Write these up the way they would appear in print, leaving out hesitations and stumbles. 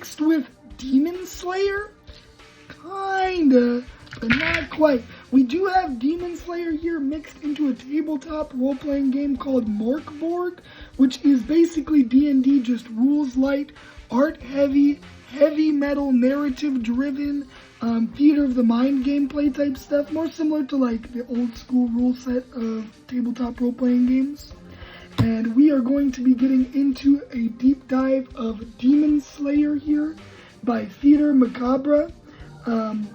mixed with Demon Slayer? Kinda, but not quite. We do have Demon Slayer here mixed into a tabletop role-playing game called Borg, which is basically D&D, just rules light, art heavy, heavy metal, narrative driven, theater of the mind gameplay type stuff, more similar to like the old school rule set of tabletop role-playing games. And we are going to be getting into a deep dive of Demon Slayer here by Theater Macabre,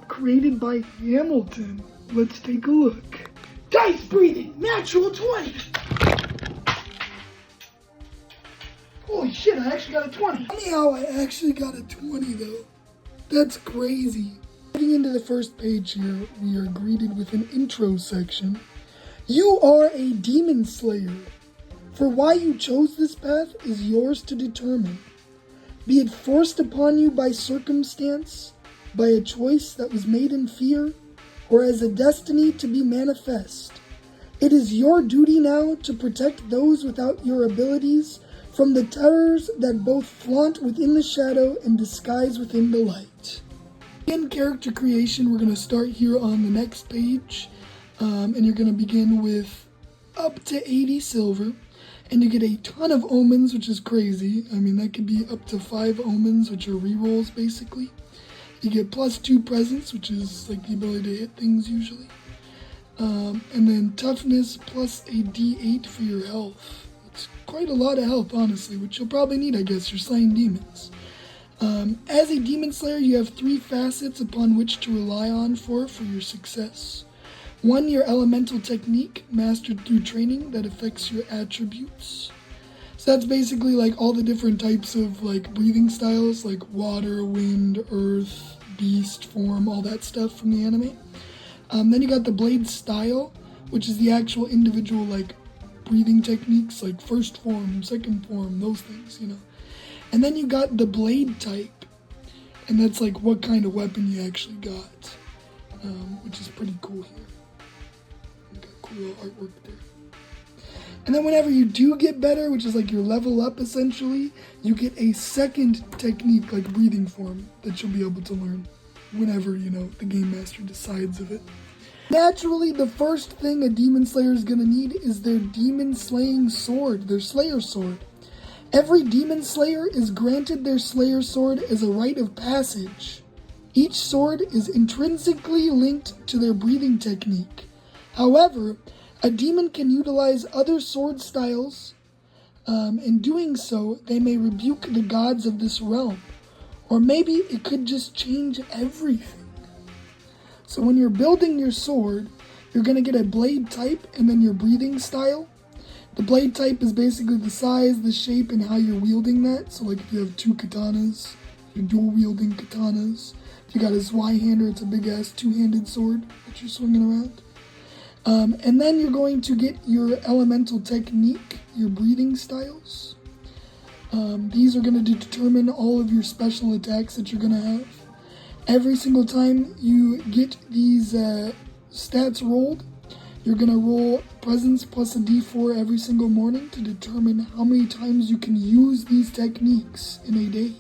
created by Hamilton. Let's take a look. Dice breathing, natural 20. Holy shit, I actually got a 20. Funny how I actually got a 20 though. That's crazy. Getting into the first page here, we are greeted with an intro section. You are a Demon Slayer. For why you chose this path is yours to determine. Be it forced upon you by circumstance, by a choice that was made in fear, or as a destiny to be manifest. It is your duty now to protect those without your abilities from the terrors that both flaunt within the shadow and disguise within the light. In character creation, we're going to start here on the next page, and you're going to begin with up to 80 silver. And you get a ton of omens, which is crazy. I mean, that could be up to 5 omens, which are rerolls, basically. You get +2 presence, which is like the ability to hit things usually. And then toughness plus a D8 for your health. It's quite a lot of health, honestly, which you'll probably need, I guess. You're slaying demons. As a Demon Slayer, you have 3 facets upon which to rely on for your success. 1, your elemental technique, mastered through training, that affects your attributes. So that's basically like all the different types of like breathing styles, like water, wind, earth, beast, form, all that stuff from the anime. Then you got the blade style, which is the actual individual like breathing techniques, like first form, second form, those things, you know. And then you got the blade type, and that's like what kind of weapon you actually got, which is pretty cool here. Cool artwork there. And then whenever you do get better, which is like your level up essentially, you get a second technique, like breathing form, that you'll be able to learn whenever, you know, the game master decides of it. Naturally, the first thing a Demon Slayer is going to need is their demon slaying sword, their Slayer sword. Every Demon Slayer is granted their Slayer sword as a rite of passage. Each sword is intrinsically linked to their breathing technique. However, a demon can utilize other sword styles. In doing so, they may rebuke the gods of this realm. Or maybe it could just change everything. So when you're building your sword, you're going to get a blade type and then your breathing style. The blade type is basically the size, the shape, and how you're wielding that. So like if you have 2 katanas, you're dual wielding katanas. If you got a Zweihander, it's a big ass 2-handed sword that you're swinging around. And then you're going to get your elemental technique, your breathing styles. These are going to determine all of your special attacks that you're going to have. Every single time you get these stats rolled, you're going to roll presence plus a d4 every single morning to determine how many times you can use these techniques in a day.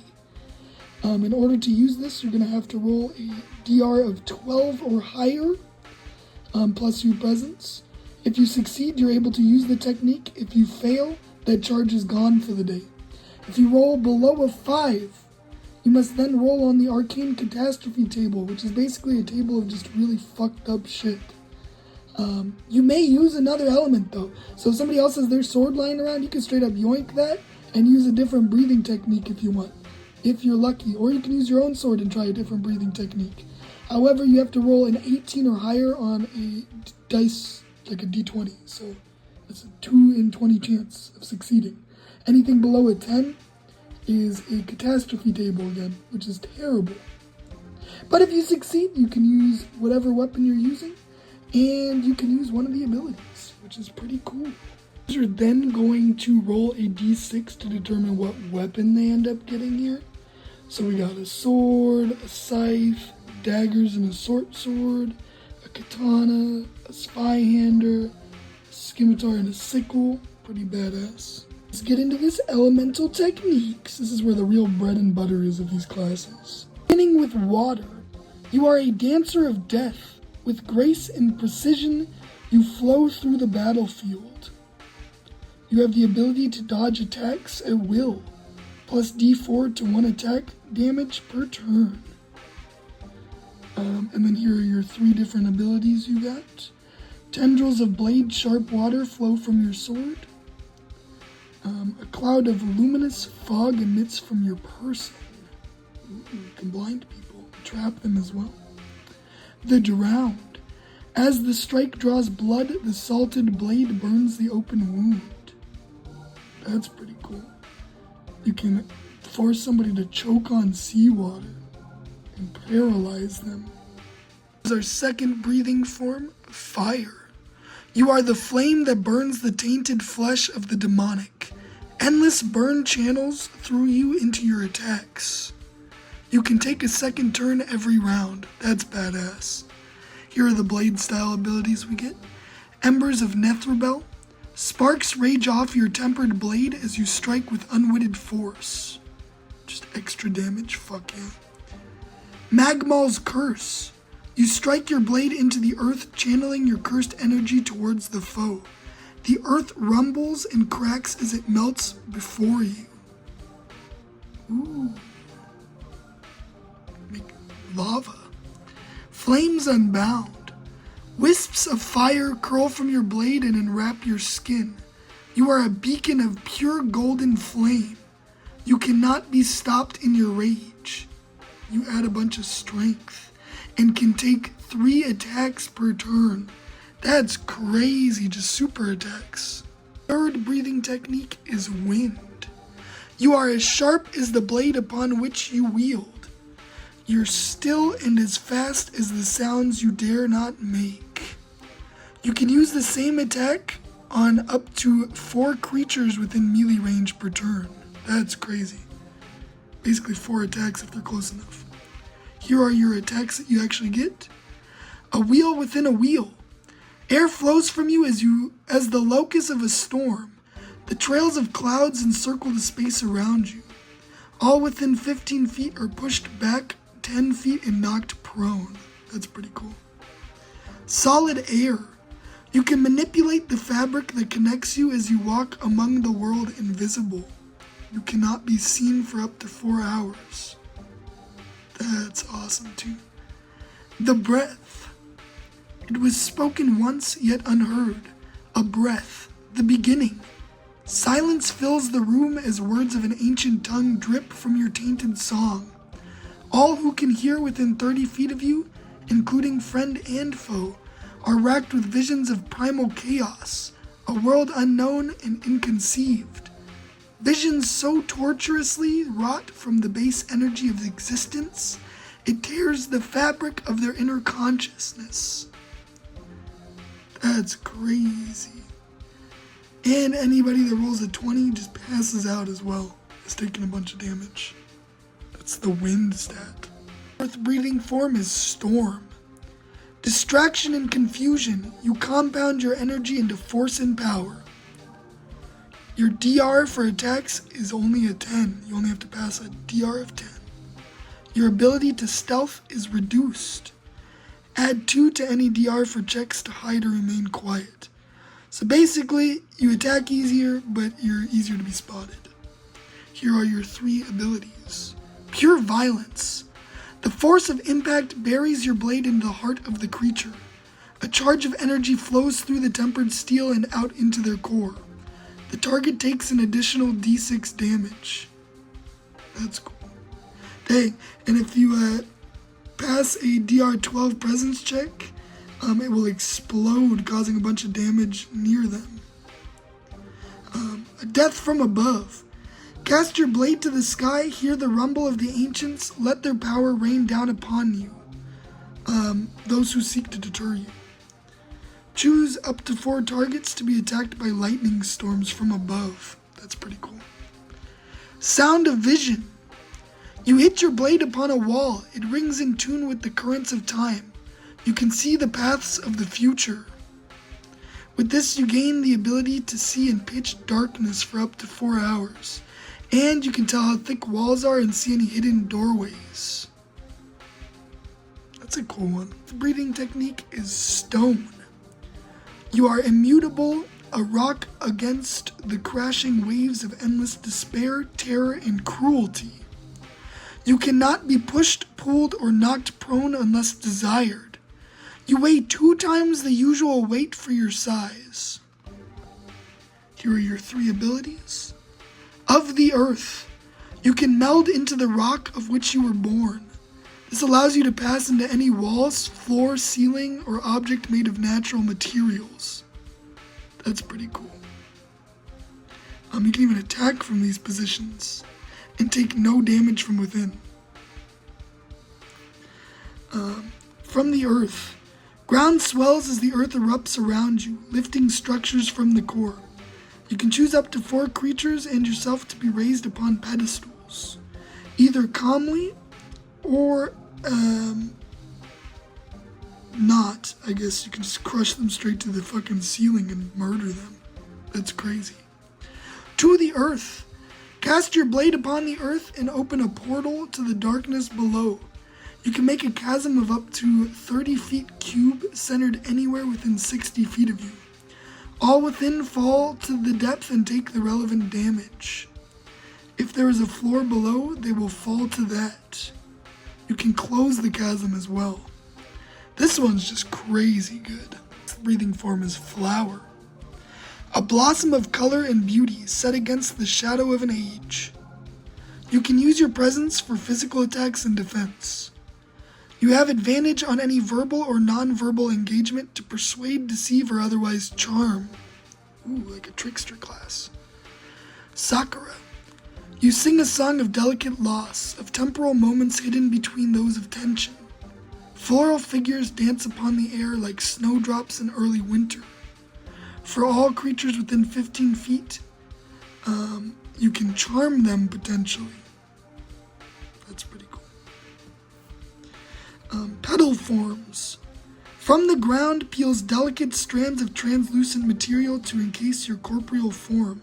In order to use this, you're going to have to roll a DR of 12 or higher, plus your presence. If you succeed, you're able to use the technique. If you fail, that charge is gone for the day. If you roll below a 5, you must then roll on the arcane catastrophe table, which is basically a table of just really fucked up shit. You may use another element though. So if somebody else has their sword lying around, you can straight up yoink that and use a different breathing technique if you want, if you're lucky. Or you can use your own sword and try a different breathing technique. However, you have to roll an 18 or higher on a dice, like a d20. So that's a 2 in 20 chance of succeeding. Anything below a 10 is a catastrophe table again, which is terrible. But if you succeed, you can use whatever weapon you're using, and you can use one of the abilities, which is pretty cool. You're then going to roll a d6 to determine what weapon they end up getting here. So we got a sword, a scythe, daggers and a short sword, a katana, a Zweihander, a scimitar and a sickle. Pretty badass. Let's get into this elemental techniques. This is where the real bread and butter is of these classes. Beginning with water, you are a dancer of death. With grace and precision, you flow through the battlefield. You have the ability to dodge attacks at will, plus D4 to 1 attack damage per turn. And then here are your 3 different abilities you got. Tendrils of blade sharp water flow from your sword. A cloud of luminous fog emits from your person. Ooh, you can blind people, trap them as well. The drowned. As the strike draws blood, the salted blade burns the open wound. That's pretty cool. You can force somebody to choke on seawater and paralyze them. This is our second breathing form, fire. You are the flame that burns the tainted flesh of the demonic. Endless burn channels through you into your attacks. You can take a second turn every round. That's badass. Here are the blade style abilities we get. Embers of Nethrabel. Sparks rage off your tempered blade as you strike with unwitted force. Just extra damage, fuck yeah. Magmal's Curse. You strike your blade into the earth, channeling your cursed energy towards the foe. The earth rumbles and cracks as it melts before you. Ooh. Make lava. Flames Unbound. Wisps of fire curl from your blade and enwrap your skin. You are a beacon of pure golden flame. You cannot be stopped in your rage. You add a bunch of strength and can take 3 attacks per turn. That's crazy, just super attacks. Third breathing technique is wind. You are as sharp as the blade upon which you wield. You're still and as fast as the sounds you dare not make. You can use the same attack on up to 4 creatures within melee range per turn. That's crazy. Basically 4 attacks if they're close enough. Here are your attacks that you actually get. A wheel within a wheel. Air flows from you as the locus of a storm. The trails of clouds encircle the space around you. All within 15 feet are pushed back 10 feet and knocked prone. That's pretty cool. Solid air. You can manipulate the fabric that connects you as you walk among the world invisible. You cannot be seen for up to 4 hours. That's awesome too. The breath. It was spoken once yet unheard. A breath. The beginning. Silence fills the room as words of an ancient tongue drip from your tainted song. All who can hear within 30 feet of you, including friend and foe, are racked with visions of primal chaos, a world unknown and inconceived. Visions so torturously wrought from the base energy of existence, it tears the fabric of their inner consciousness. That's crazy. And anybody that rolls a 20 just passes out as well. It's taking a bunch of damage. That's the wind stat. Fourth breathing form is storm. Distraction and confusion. You compound your energy into force and power. Your DR for attacks is only a 10. You only have to pass a DR of 10. Your ability to stealth is reduced. Add 2 to any DR for checks to hide or remain quiet. So basically, you attack easier, but you're easier to be spotted. Here are your 3 abilities. Pure Violence. The force of impact buries your blade into the heart of the creature. A charge of energy flows through the tempered steel and out into their core. The target takes an additional d6 damage. That's cool. Dang, and if you pass a DR12 presence check, it will explode, causing a bunch of damage near them. A Death from Above. Cast your blade to the sky, hear the rumble of the ancients, let their power rain down upon you. Those who seek to deter you. Choose up to 4 targets to be attacked by lightning storms from above. That's pretty cool. Sound of Vision. You hit your blade upon a wall. It rings in tune with the currents of time. You can see the paths of the future. With this, you gain the ability to see in pitch darkness for up to 4 hours, and you can tell how thick walls are and see any hidden doorways. That's a cool one. The breathing technique is stone. You are immutable, a rock against the crashing waves of endless despair, terror, and cruelty. You cannot be pushed, pulled, or knocked prone unless desired. You weigh 2 times the usual weight for your size. Here are your 3 abilities. Of the earth, you can meld into the rock of which you were born. This allows you to pass into any walls, floor, ceiling, or object made of natural materials. That's pretty cool. You can even attack from these positions and take no damage from within. From the earth, ground swells as the earth erupts around you, lifting structures from the core. You can choose up to 4 creatures and yourself to be raised upon pedestals, either calmly or not. I guess you can just crush them straight to the fucking ceiling and murder them. That's crazy. To the earth. Cast your blade upon the earth and open a portal to the darkness below. You can make a chasm of up to 30 feet cube centered anywhere within 60 feet of you. All within fall to the depth and take the relevant damage. If there is a floor below, they will fall to that. You can close the chasm as well. This one's just crazy good. The breathing form is flower. A blossom of color and beauty set against the shadow of an age. You can use your presence for physical attacks and defense. You have advantage on any verbal or non-verbal engagement to persuade, deceive, or otherwise charm. Ooh, like a trickster class. Sakura. You sing a song of delicate loss, of temporal moments hidden between those of tension. Floral figures dance upon the air like snowdrops in early winter. For all creatures within 15 feet, you can charm them potentially. That's pretty cool. Petal forms. From the ground peels delicate strands of translucent material to encase your corporeal form.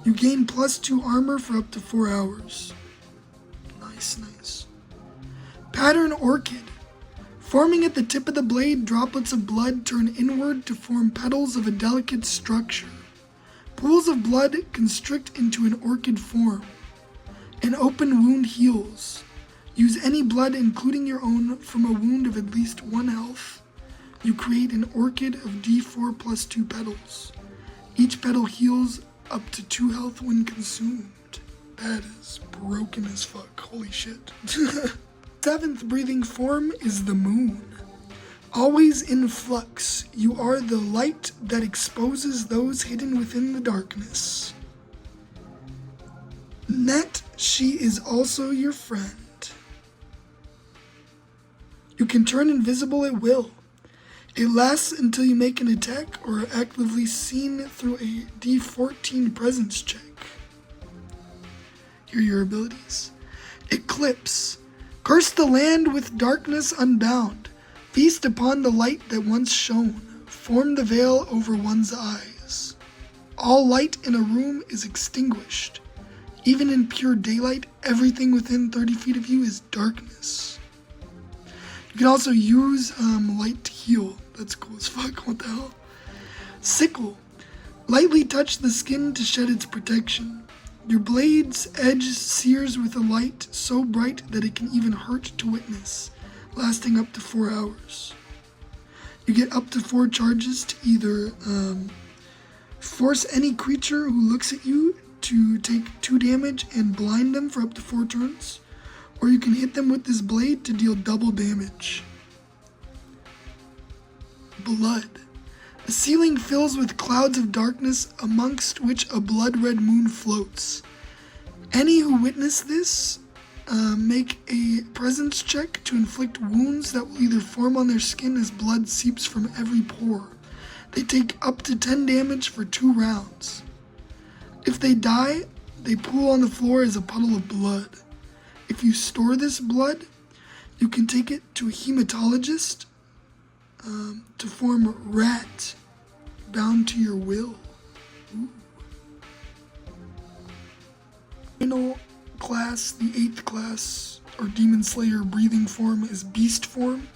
You gain +2 armor for up to 4 hours. Nice. Pattern orchid. Forming at the tip of the blade, droplets of blood turn inward to form petals of a delicate structure. Pools of blood constrict into an orchid form. An open wound heals. Use any blood, including your own, from a wound of at least 1 health. You create an orchid of D4 +2 petals. Each petal heals up to 2 health when consumed. That is broken as fuck. Holy shit. 7th breathing form is the moon. Always in flux, you are the light that exposes those hidden within the darkness. Net, she is also your friend. You can turn invisible at will. It lasts until you make an attack or are actively seen through a D14 presence check. Here are your abilities. Eclipse. Curse the land with darkness unbound. Feast upon the light that once shone. Form the veil over one's eyes. All light in a room is extinguished. Even in pure daylight, everything within 30 feet of you is darkness. You can also use light to heal. That's cool as fuck. What the hell? Sickle. Lightly touch the skin to shed its protection. Your blade's edge sears with a light so bright that it can even hurt to witness, lasting up to 4 hours. You get up to 4 charges to either force any creature who looks at you to take 2 damage and blind them for up to 4 turns, or you can hit them with this blade to deal double damage. Blood. The ceiling fills with clouds of darkness amongst which a blood-red moon floats. Any who witness this make a presence check to inflict wounds that will either form on their skin as blood seeps from every pore. They take up to 10 damage for 2 rounds. If they die, they pool on the floor as a puddle of blood. If you store this blood, you can take it to a hematologist to form rat. bound to your will. Ooh. Final class, the 8th class, or Demon Slayer breathing form, is Beast form.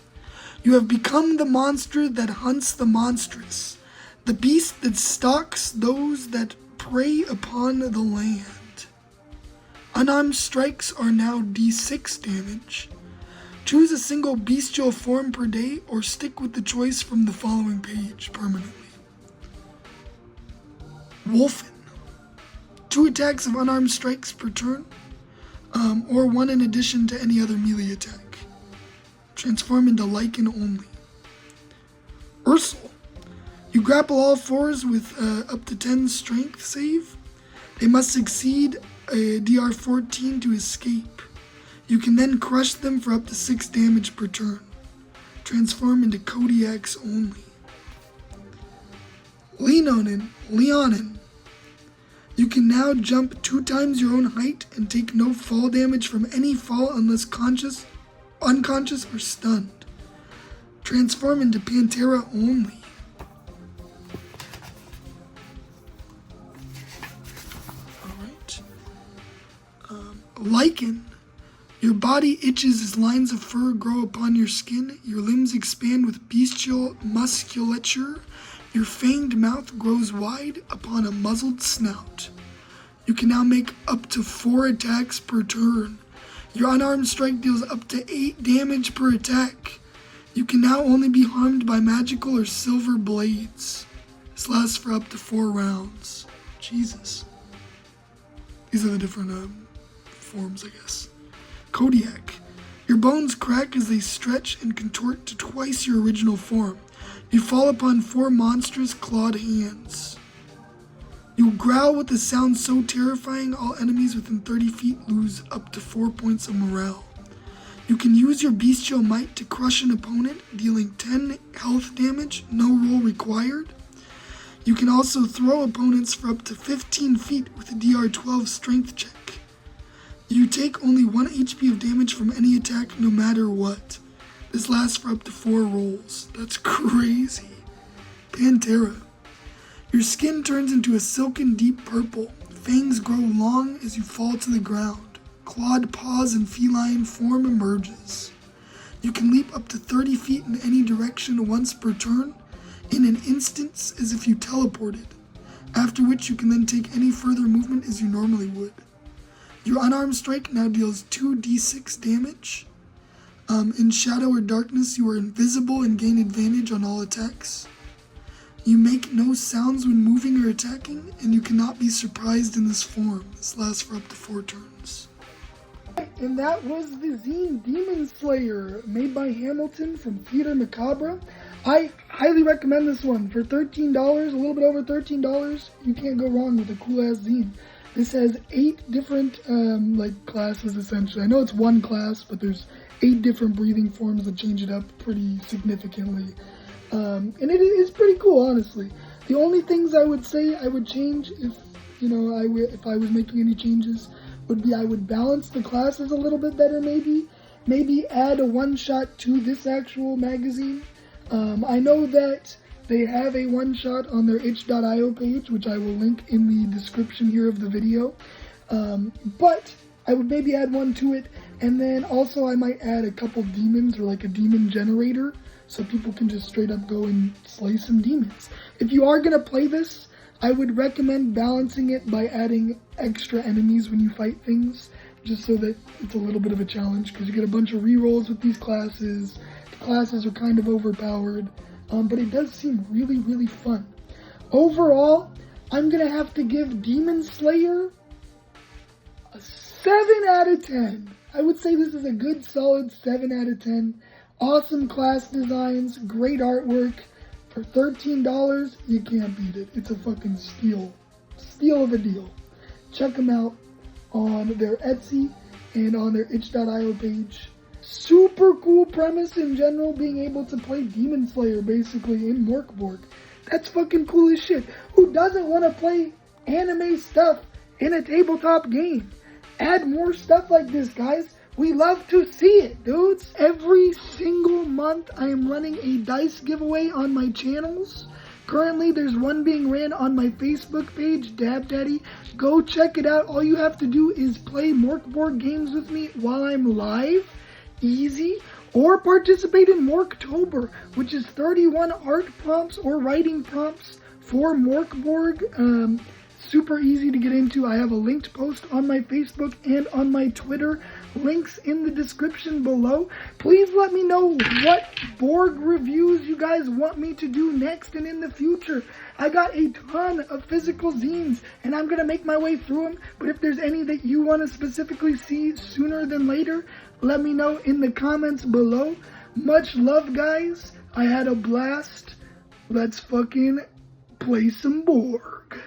You have become the monster that hunts the monstrous, the beast that stalks those that prey upon the land. Unarmed strikes are now D6 damage. Choose a single bestial form per day or stick with the choice from the following page permanently. Wolfen. 2 attacks of unarmed strikes per turn, or 1 in addition to any other melee attack. Transform into lichen only. Ursel. You grapple all 4s with up to 10 strength save. They must succeed a DR 14 to escape. You can then crush them for up to 6 damage per turn. Transform into Kodiaks only. Leonin. You can now jump 2 times your own height and take no fall damage from any fall unless unconscious, or stunned. Transform into Pantera only. Alright. Lichen. Your body itches as lines of fur grow upon your skin. Your limbs expand with bestial musculature. Your fanged mouth grows wide upon a muzzled snout. You can now make up to 4 attacks per turn. Your unarmed strike deals up to 8 damage per attack. You can now only be harmed by magical or silver blades. This lasts for up to 4 rounds. Jesus. These are the different forms, I guess. Kodiak. Your bones crack as they stretch and contort to twice your original form. You fall upon 4 monstrous clawed hands. You growl with a sound so terrifying all enemies within 30 feet lose up to 4 points of morale. You can use your bestial might to crush an opponent, dealing 10 health damage, no roll required. You can also throw opponents for up to 15 feet with a DR 12 strength check. You take only 1 HP of damage from any attack no matter what. This lasts for up to 4 rolls. That's crazy. Pantera. Your skin turns into a silken deep purple. Fangs grow long as you fall to the ground. Clawed paws and feline form emerges. You can leap up to 30 feet in any direction once per turn, in an instant as if you teleported, after which you can then take any further movement as you normally would. Your unarmed strike now deals 2d6 damage. In shadow or darkness, you are invisible and gain advantage on all attacks. You make no sounds when moving or attacking, and you cannot be surprised in this form. This lasts for up to 4 turns. And that was the zine Demon Slayer, made by Hamilton from Theater Macabre. I highly recommend this one. For $13, a little bit over $13, you can't go wrong with a cool-ass zine. This has 8 different, classes, essentially. I know it's 1 class, but there's 8 different breathing forms that change it up pretty significantly. And it is pretty cool, honestly. The only things I would say I would change if I was making any changes would be I would balance the classes a little bit better, maybe add a one-shot to this actual magazine. I know that they have a one-shot on their itch.io page, which I will link in the description here of the video. But I would maybe add one to it, and then also I might add a couple demons or like a demon generator, so people can just straight up go and slay some demons. If you are going to play this, I would recommend balancing it by adding extra enemies when you fight things, just so that it's a little bit of a challenge, because you get a bunch of rerolls with these classes. The classes are kind of overpowered, but it does seem really, really fun. Overall, I'm going to have to give Demon Slayer a 7 out of 10. I would say this is a good, solid 7 out of 10. Awesome class designs, great artwork. For $13, you can't beat it. It's a fucking steal of a deal. Check them out on their Etsy and on their itch.io page. Super cool premise in general, being able to play Demon Slayer basically in Borg. That's fucking cool as shit. Who doesn't want to play anime stuff in a tabletop game? Add more stuff like this, guys. We love to see it, dudes. Every single month, I am running a dice giveaway on my channels. Currently, there's one being ran on my Facebook page, Dab Daddy. Go check it out. All you have to do is play Mork games with me while I'm live. Easy. Or participate in Morktober, which is 31 art prompts or writing prompts for Mork. Super easy to get into. I have a linked post on my Facebook and on my Twitter. Links in the description below. Please let me know what Borg reviews you guys want me to do next and in the future. I got a ton of physical zines and I'm going to make my way through them. But if there's any that you want to specifically see sooner than later, let me know in the comments below. Much love, guys. I had a blast. Let's fucking play some Borg.